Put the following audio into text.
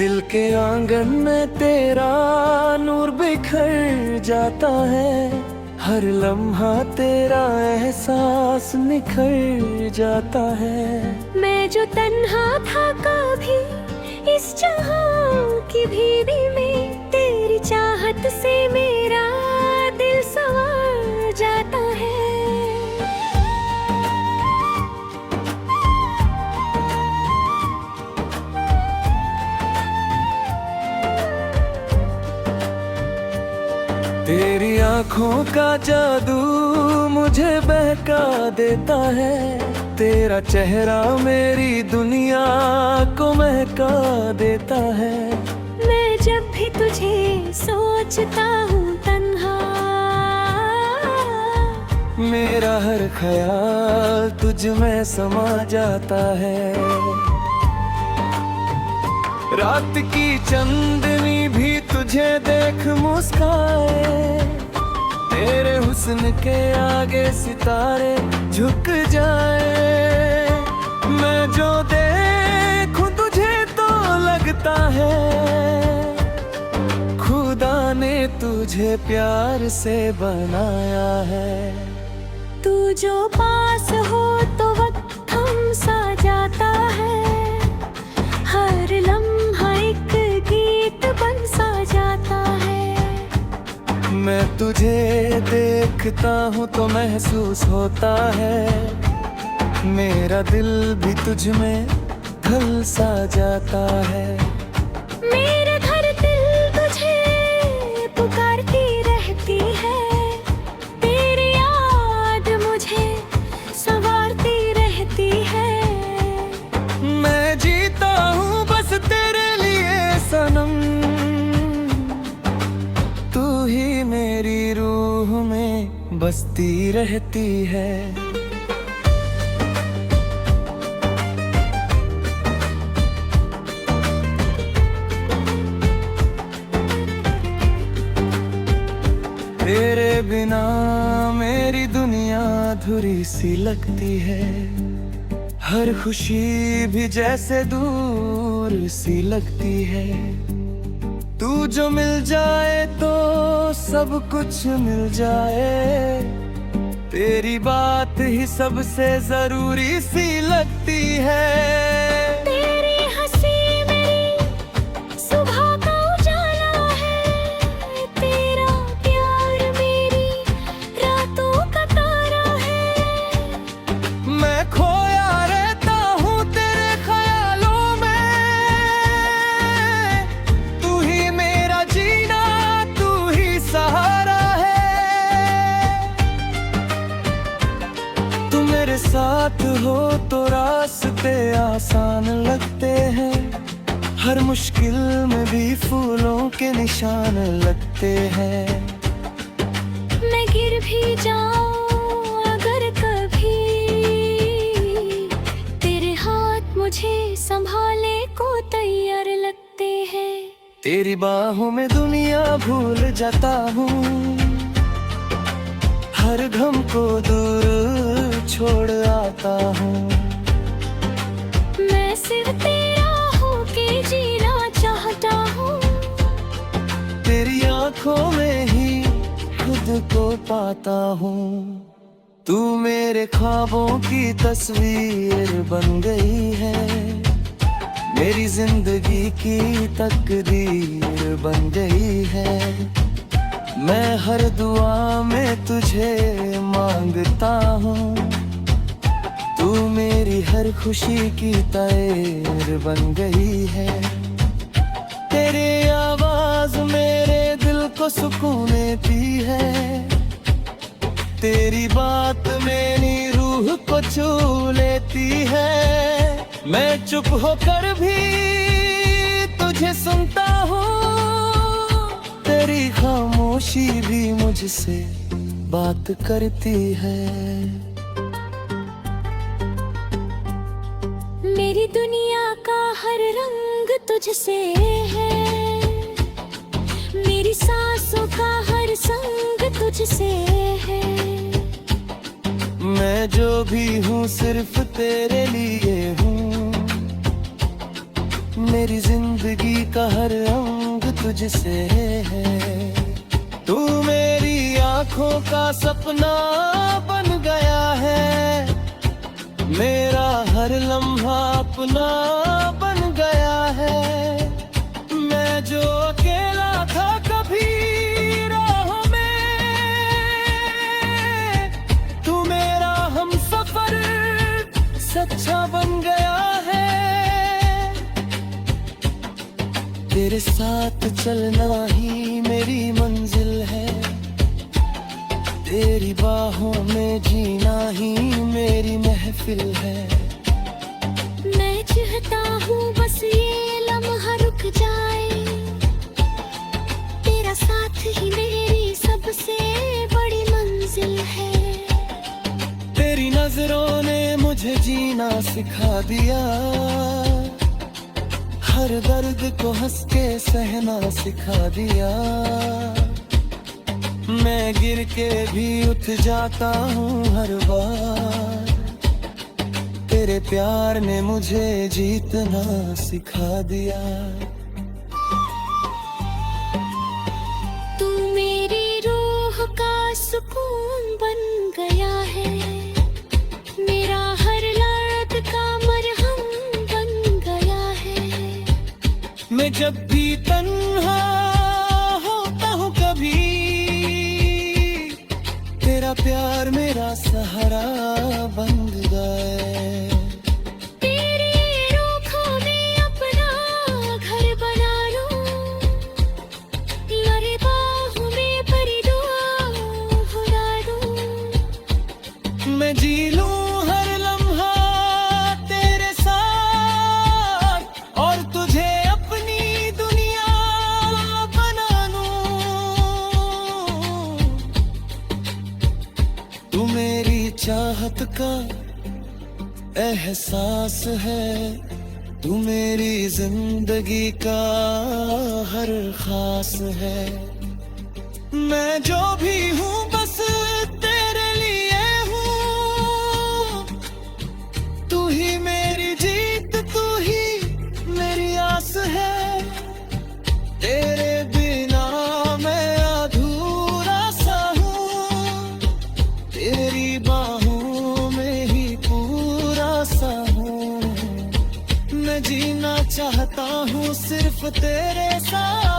दिल के आंगन में तेरा नूर बिखर जाता है, हर लम्हा तेरा एहसास निखर जाता है। मैं जो तन्हा था कभी इस जहां की भीड़ में, तेरी चाहत से मेरा दिल संवर जाता है। तेरी आंखों का जादू मुझे बहका देता है, तेरा चेहरा मेरी दुनिया को महका देता है। मैं जब भी तुझे सोचता हूँ तन्हा, मेरा हर ख्याल तुझ में समा जाता है। रात की चंदनी भी तुझे देख मुस्काए, तेरे हुस्न के आगे सितारे झुक जाए। मैं जो देखूं तुझे तो लगता है खुदा ने तुझे प्यार से बनाया है। तू जो पास हो तो वक्त थम सा जाता है, हर लम्हा एक गीत बन सा जाता है। मैं तुझे देखता हूँ तो महसूस होता है, मेरा दिल भी तुझ में ढल सा जाता है। मेरे घर दिल तुझे पुकारती रहती है, तेरी याद मुझे संवारती रहती है। मैं जीता हूँ बस तेरे लिए सनम, तू ही मेरी रूह में बसती रहती है। तेरे बिना मेरी दुनिया अधूरी सी लगती है, हर खुशी भी जैसे दूर सी लगती है। तू जो मिल जाए तो सब कुछ मिल जाए, तेरी बात ही सबसे जरूरी सी लगती है। तेरी हंसी मेरी सुबह का उजाला है, तेरा प्यार मेरी रातों का तारा है। मैं खोया रहता हूँ तेरे ख्यालों में, तू ही मेरा जीना तू ही सहारा है। तू मेरे साथ हो तो रास्ते आसान लगते हैं, हर मुश्किल में भी फूलों के निशान लगते हैं। मैं गिर भी जाऊं अगर कभी, तेरे हाथ मुझे संभाले को तैयार लगते हैं। तेरी बाहों में दुनिया भूल जाता हूँ, हर गम को दूर छोड़ आता हूँ। मैं सिर्फ तेरा होके जीना चाहता हूँ, तेरी आंखों में ही खुद को पाता हूँ। तू मेरे ख्वाबों की तस्वीर बन गई है, मेरी जिंदगी की तकदीर बन गई है। मैं हर दुआ में तुझे मांगता हूँ, तू मेरी हर खुशी की तैर बन गई है। तेरी आवाज मेरे दिल को सुकून देती है, तेरी बात मेरी रूह को छू लेती है। मैं चुप होकर भी तुझे सुनता हूँ, तेरी खामोशी भी मुझसे बात करती है। मेरी दुनिया का हर रंग तुझसे है, मेरी सांसों का हर संग तुझसे है। मैं जो भी हूँ सिर्फ तेरे लिए हूँ, मेरी जिंदगी का हर अंग तुझसे है। तू मेरी आंखों का सपना बन गया है, मेरा हर लम्हा अपना बन गया है। मैं जो अकेला था कभी राहों में, तू मेरा हमसफर सच्चा बन गया है। तेरे साथ चलना ही मेरी मंजिल है, तेरी बाहों में जीना ही मेरी महफिल है। मैं चाहता हूँ बस ये लम्हा रुक जाए, तेरा साथ ही मेरी सबसे बड़ी मंजिल है। तेरी नजरों ने मुझे जीना सिखा दिया, हर दर्द को हंस के सहना सिखा दिया। मैं गिर के भी उठ जाता हूँ हर बार, तेरे प्यार ने मुझे जीतना सिखा दिया। तू मेरी रूह का सुकून बन गया है, मेरा हर दर्द का मरहम बन गया है। मैं जब भी तन्हा होता हूँ कभी, तेरा प्यार मेरा सहारा बन गए। तेरी रूखों में अपना घर बना लूं, तेरी बाहों में भरी दुआ भुला दूं। मैं जी लूं हर लम्हा तेरे साथ, और तुझे अपनी दुनिया बना लूं। तू मेरी चाहत का एहसास है, तू मेरी जिंदगी का हर खास है। मैं जो भी हूँ बस तेरे लिए हूँ, तू ही मेरी जीत, तू ही मेरी आस है। तेरे बिना मैं अधूरा सा हूँ, तेरी बाहों में ही पूरा सा हूँ। मैं जीना चाहता हूँ सिर्फ तेरे साथ।